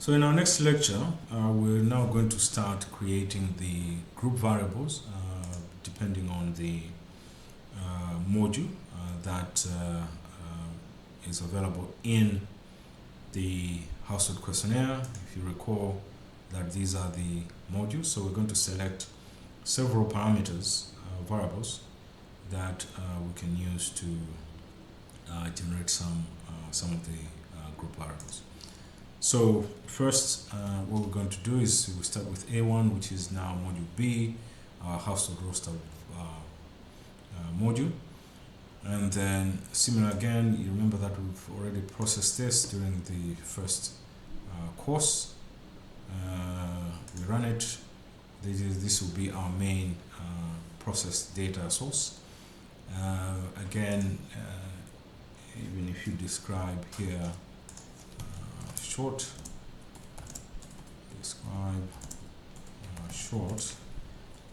So in our next lecture, we're now going to start creating the group variables depending on the module that is available in the household questionnaire. If you recall that these are the modules, so we're going to select several parameters, variables that we can use to generate some of the group variables. So first, what we're going to do is we start with A1, which is now module B, our household roster module. And then similar again, you remember that we've already processed this during the first course. We run it. This will be our main processed data source. Again, even if you describe here, short, describe short,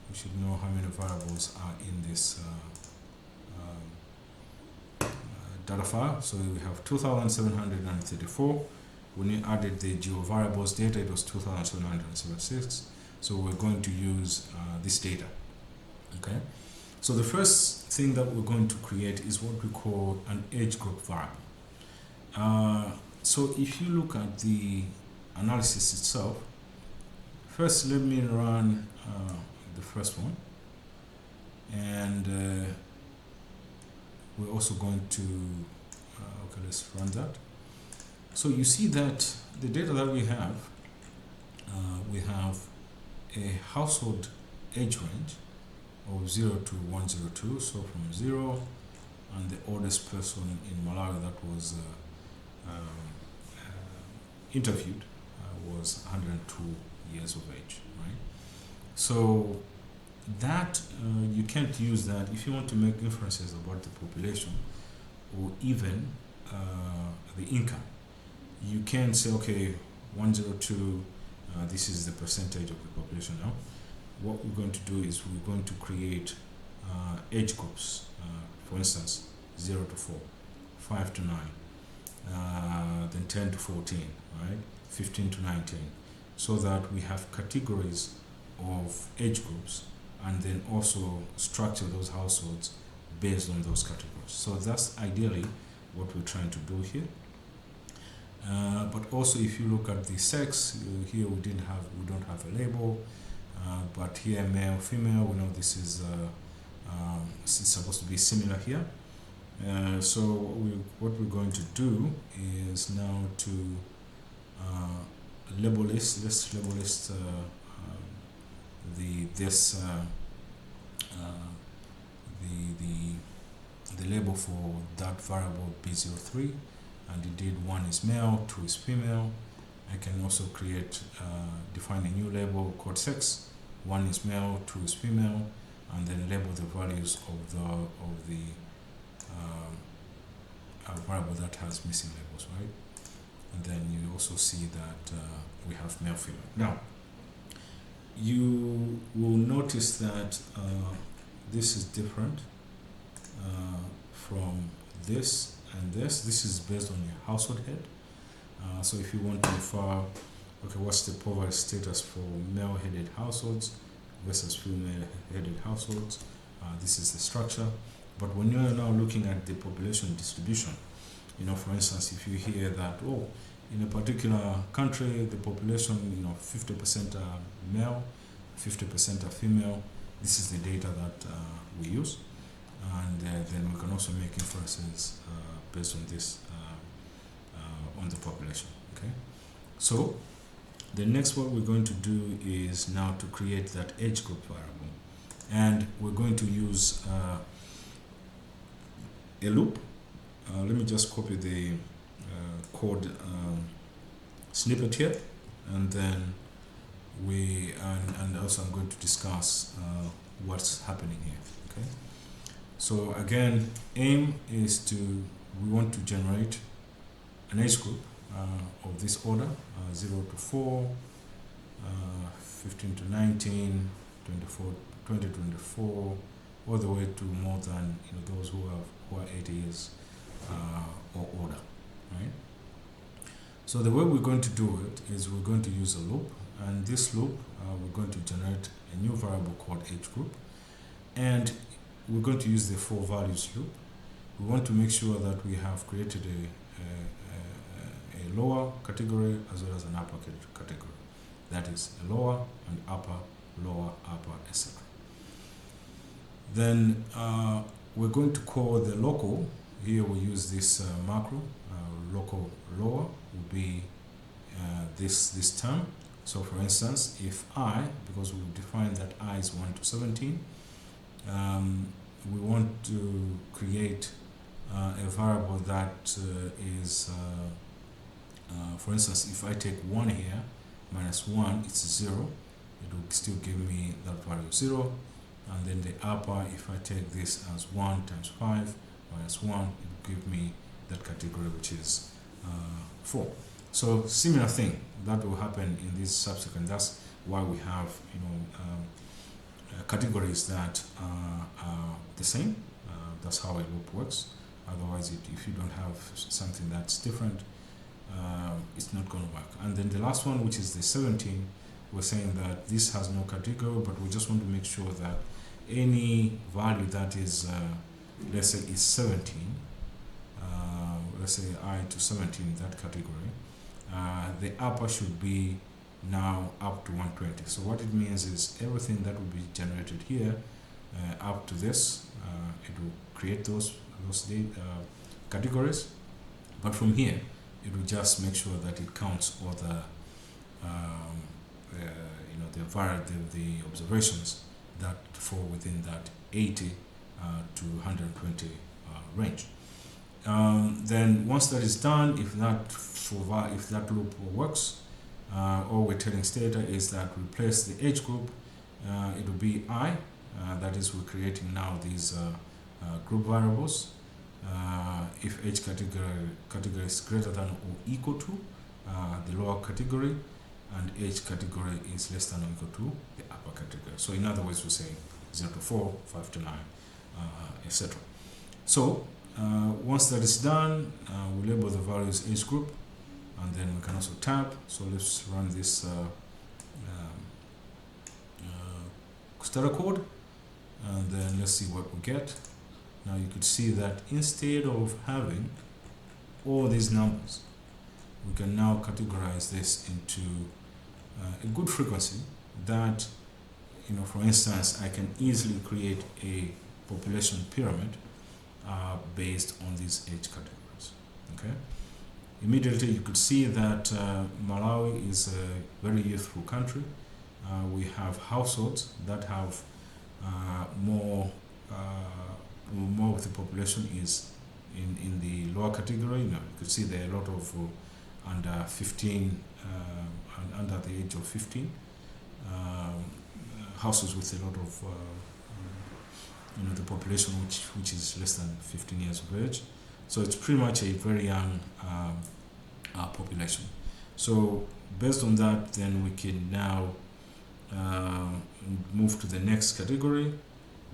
we should know how many variables are in this data file. So we have 2,734. When you added the geo variables data, it was 2,776. So we're going to use this data. Okay. So the first thing that we're going to create is what we call an age group variable. So if you look at the analysis itself, first let me run the first one, and we're also going to okay, let's run that. So you see that the data that we have a household age range of 0 to 102, so from 0, and the oldest person in Malawi that was interviewed was 102 years of age, right? So that you can't use that if you want to make inferences about the population or even the income. You can't say, okay, 102, this is the percentage of the population now. What we're going to do is we're going to create age groups, for instance, 0 to 4, 5 to 9, then 10 to 14, right? 15 to 19, so that we have categories of age groups and then also structure those households based on those categories. So that's ideally what we're trying to do here. But also if you look at the sex, here we don't have a label, but here male, female, we know this is it's supposed to be similar here. So what we're going to do is now to label list. Let's label list the label for that variable B03, and indeed 1 is male, 2 is female. I can also create define a new label called sex. 1 is male, 2 is female, and then label the values of the variable that has missing labels, right? And then you also see that we have male, female. Now, you will notice that this is different from this and this. This is based on your household head. So if you want to infer, okay, what's the poverty status for male-headed households versus female-headed households, this is the structure. But when you're now looking at the population distribution, for instance, if you hear that, oh, in a particular country, the population, 50% are male, 50% are female, this is the data that we use. And then we can also make inferences based on this on the population. Okay, so the next what we're going to do is now to create that age group variable, and we're going to use a loop. Let me just copy the code snippet here, and then and also I'm going to discuss what's happening here. Okay, so again, aim is we want to generate an age group of this order, 0 to 4, 15 to 19, 20 to 24, all the way to more than those who are 80 years or older, right? So the way we're going to do it is we're going to use a loop, and this loop we're going to generate a new variable called age group, and we're going to use the for values loop. We want to make sure that we have created a lower category as well as an upper category. That is a lower and upper, lower, upper, etc. Then we're going to call the local. Here we use this macro. Local lower will be this term. So for instance, if I, because we define that I is 1 to 17, we want to create a variable that is, for instance, if I take 1 here, minus 1, it's 0. It will still give me that value 0. And then the upper, if I take this as 1 times 5 minus 1, it will give me that category, which is 4. So similar thing that will happen in this subsequent. That's why we have categories that are the same. That's how a loop works. Otherwise, if you don't have something that's different, it's not going to work. And then the last one, which is the 17, we're saying that this has no category, but we just want to make sure that any value that is, let's say, is 17, let's say I to 17, that category, the upper should be now up to 120. So what it means is everything that will be generated here up to this, it will create those categories, but from here it will just make sure that it counts all the the observations that fall within that 80 to 120 range. Then once that is done, if that loop works, all we're telling Stata is that replace the age group, it will be I, that is we're creating now these group variables. If age category is greater than or equal to the lower category, and age category is less than or equal to the upper category. So in other words, we're saying 0 to 4, 5 to 9, etc. So once that is done, we label the values age group, and then we can also tab. So let's run this Stata code, and then let's see what we get. Now you could see that instead of having all these numbers, we can now categorize this into a good frequency that, for instance, I can easily create a population pyramid based on these age categories. Okay. Immediately you could see that Malawi is a very youthful country. We have households that have more of the population is in the lower category. You could see there are a lot of under 15 and under the age of 15 houses with a lot of the population which is less than 15 years of age. So it's pretty much a very young population. So based on that, then we can now move to the next category,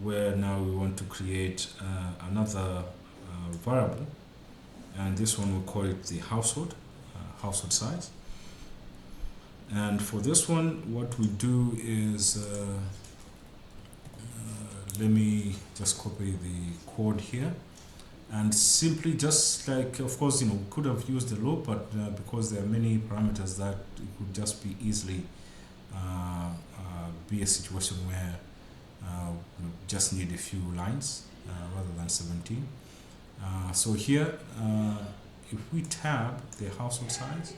where now we want to create another variable, and this one we'll call it the household size. And for this one, what we do is let me just copy the code here, and simply just like, of course, we could have used the loop, but because there are many parameters, that it could just be easily be a situation where we just need a few lines rather than 17. So here, if we tab the household size,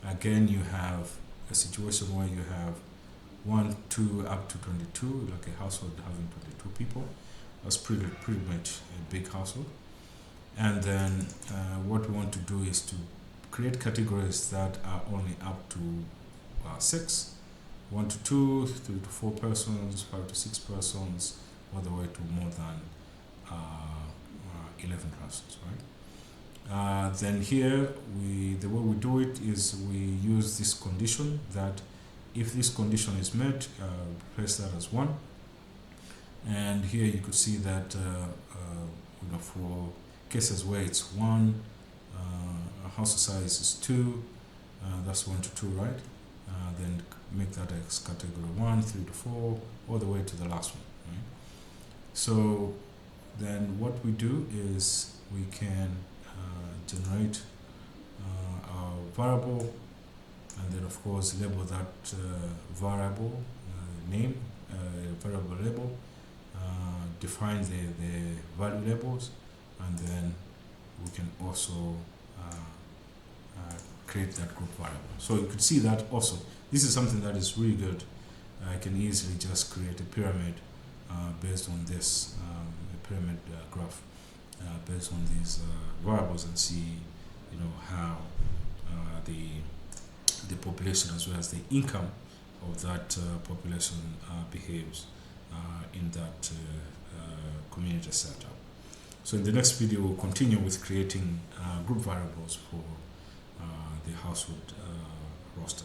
again you have a situation where you have 1, 2, up to 22, like a household having 22 people. That's pretty much a big household. And then what we want to do is to create categories that are only up to 6, 1 to 2, 3 to 4 persons, 5 to 6 persons, all the way to more than 11 persons, right? Then here, the way we do it is we use this condition that if this condition is met, place that as 1. And here you could see that for cases where it's 1, house size is 2, That's 1 to 2, right? Then make that as category 1, 3 to 4, all the way to the last one, right? So then what we do is we can generate a variable, and then of course label that variable name, variable label, define the value labels, and then we can also create that group variable. So you could see that also this is something that is really good. I can easily just create a pyramid based on this a pyramid graph based on these variables, and see, you know, how the population as well as the income of that population behaves in that community setup. So in the next video, we'll continue with creating group variables for the household roster.